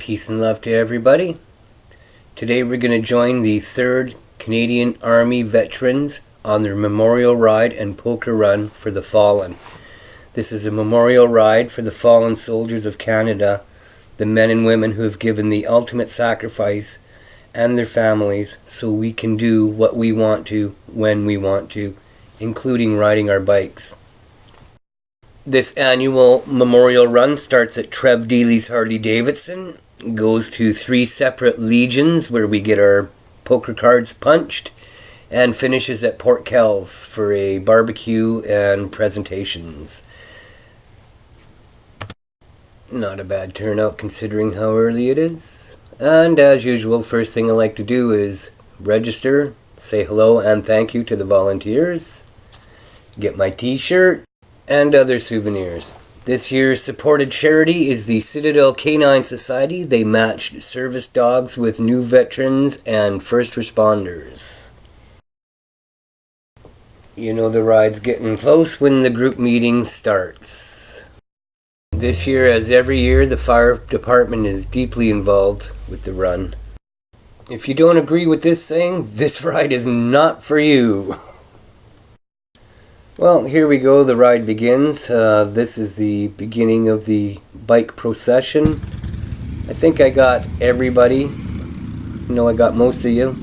Peace and love to everybody. Today we're going to join the 3rd Canadian Army veterans on their memorial ride and poker run for the fallen. This is a memorial ride for the fallen soldiers of Canada, the men and women who have given the ultimate sacrifice and their families so we can do what we want to when we want to, including riding our bikes. This annual memorial run starts at Trev Deely's Harley-Davidson, goes to 3 separate legions where we get our poker cards punched, and finishes at Port Kells for a barbecue and presentations. Not a bad turnout considering how early it is. And as usual, first thing I like to do is register, say hello and thank you to the volunteers, get my t-shirt, and other souvenirs. This year's supported charity is the Citadel Canine Society. They matched service dogs with new veterans and first responders. You know the ride's getting close when the group meeting starts. This year, as every year, the fire department is deeply involved with the run. If you don't agree with this saying, this ride is not for you. Well, here we go. The ride begins. This is the beginning of the bike procession. I think I got everybody. I got most of you.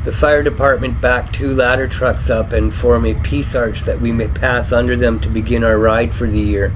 The fire department backed 2 ladder trucks up and form a peace arch that we may pass under them to begin our ride for the year.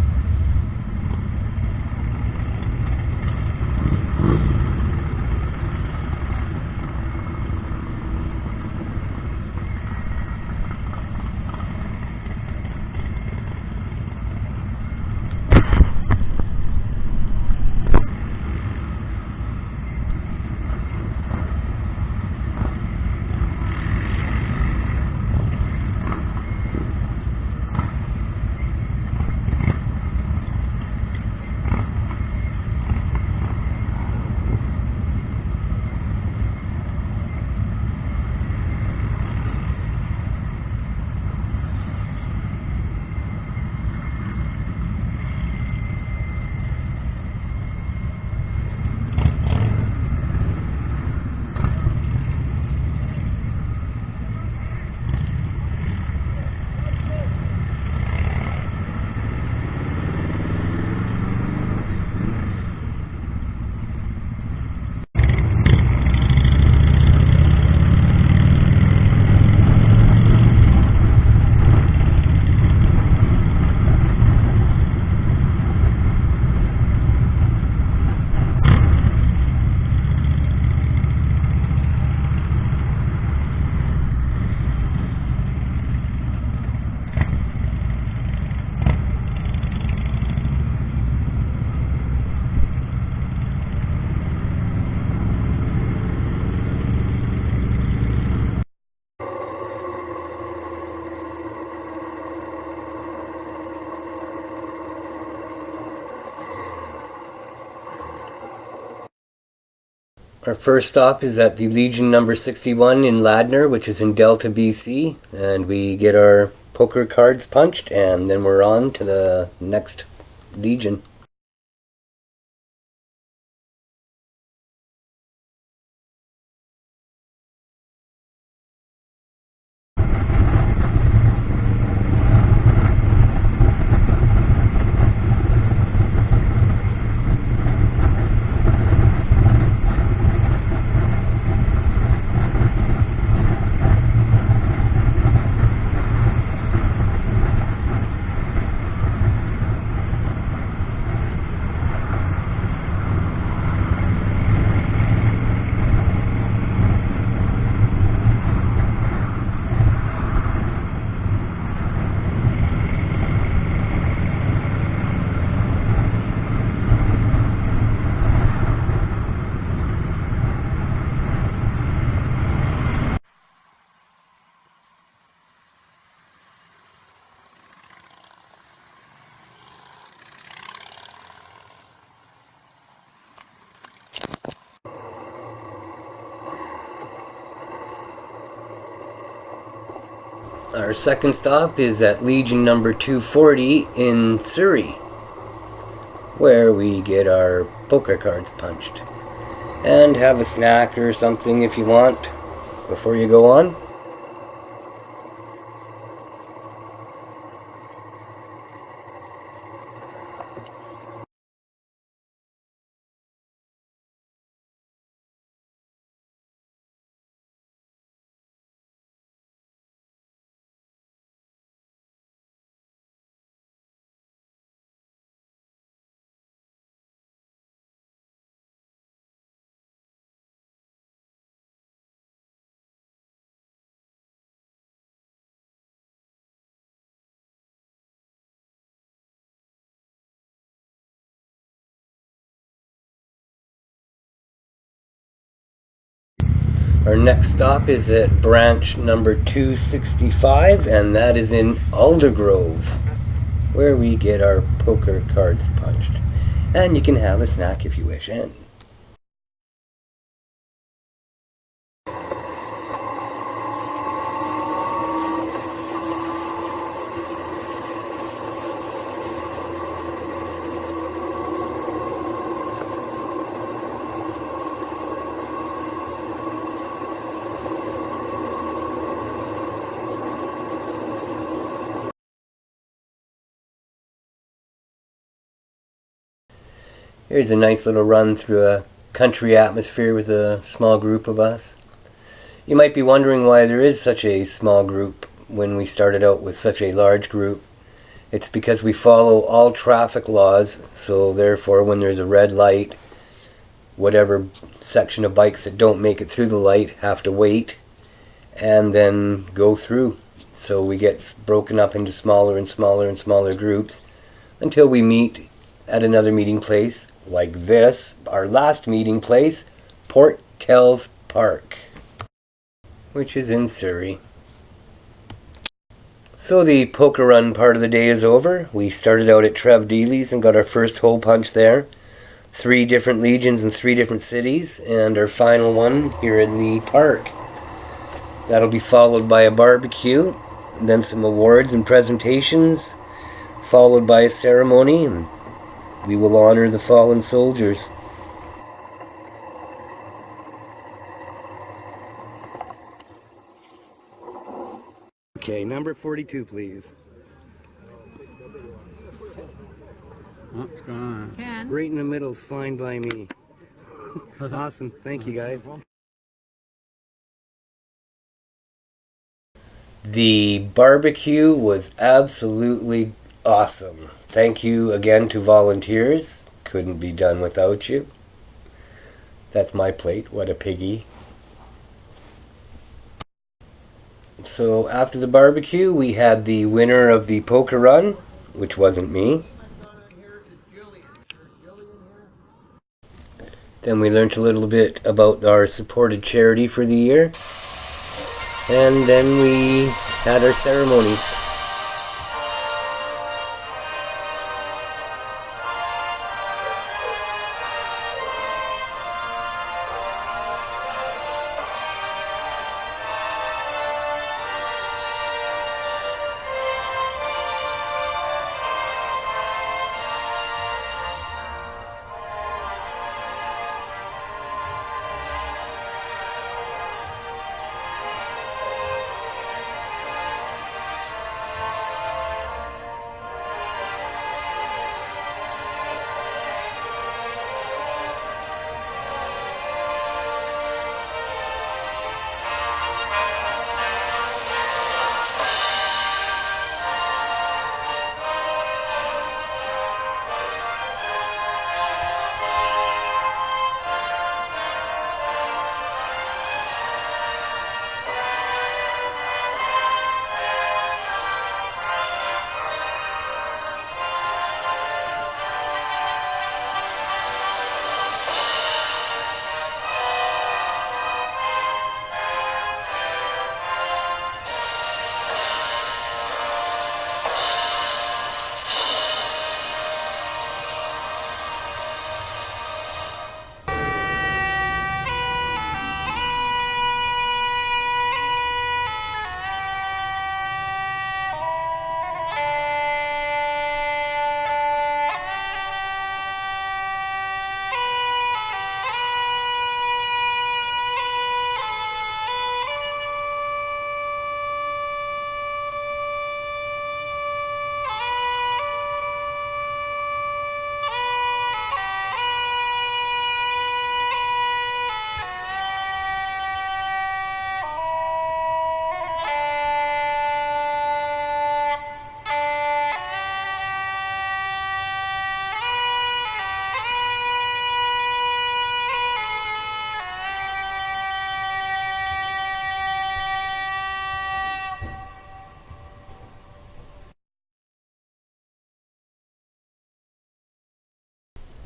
Our first stop is at the Legion number 61 in Ladner, which is in Delta, BC, and we get our poker cards punched, and then we're on to the next Legion. Our second stop is at Legion number 240 in Surrey, where we get our poker cards punched. And have a snack or something if you want before you go on. Our next stop is at branch number 265, and that is in Aldergrove, where we get our poker cards punched. And you can have a snack if you wish. And here's a nice little run through a country atmosphere with a small group of us. You might be wondering why there is such a small group when we started out with such a large group. It's because we follow all traffic laws, so therefore when there's a red light, whatever section of bikes that don't make it through the light have to wait and then go through. So we get broken up into smaller and smaller and smaller groups until we meet at another meeting place like this, our last meeting place, Port Kells Park, which is in Surrey. So the poker run part of the day is over. We started out at Trev Dealey's and got our first hole punch there. 3 different legions in 3 different cities, and our final one here in the park. That'll be followed by a barbecue, then some awards and presentations, followed by a ceremony, and we will honor the fallen soldiers. Okay, number 42, please. What's going on? Ken? Right in the middle is fine by me. Awesome. Thank you, guys. The barbecue was absolutely awesome. Thank you again to volunteers. Couldn't be done without you. That's my plate. What a piggy. So after the barbecue, we had the winner of the poker run, which wasn't me. Then we learned a little bit about our supported charity for the year. And then we had our ceremonies.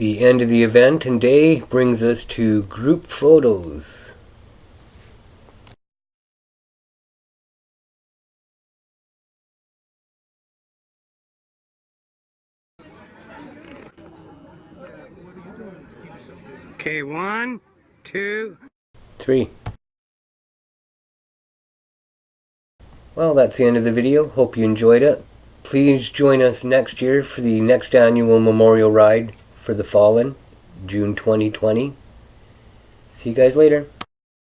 The end of the event and day brings us to group photos. Okay, 1, 2. 3. Well, that's the end of the video. Hope you enjoyed it. Please join us next year for the next annual memorial ride for the fallen, June 2020. See you guys later.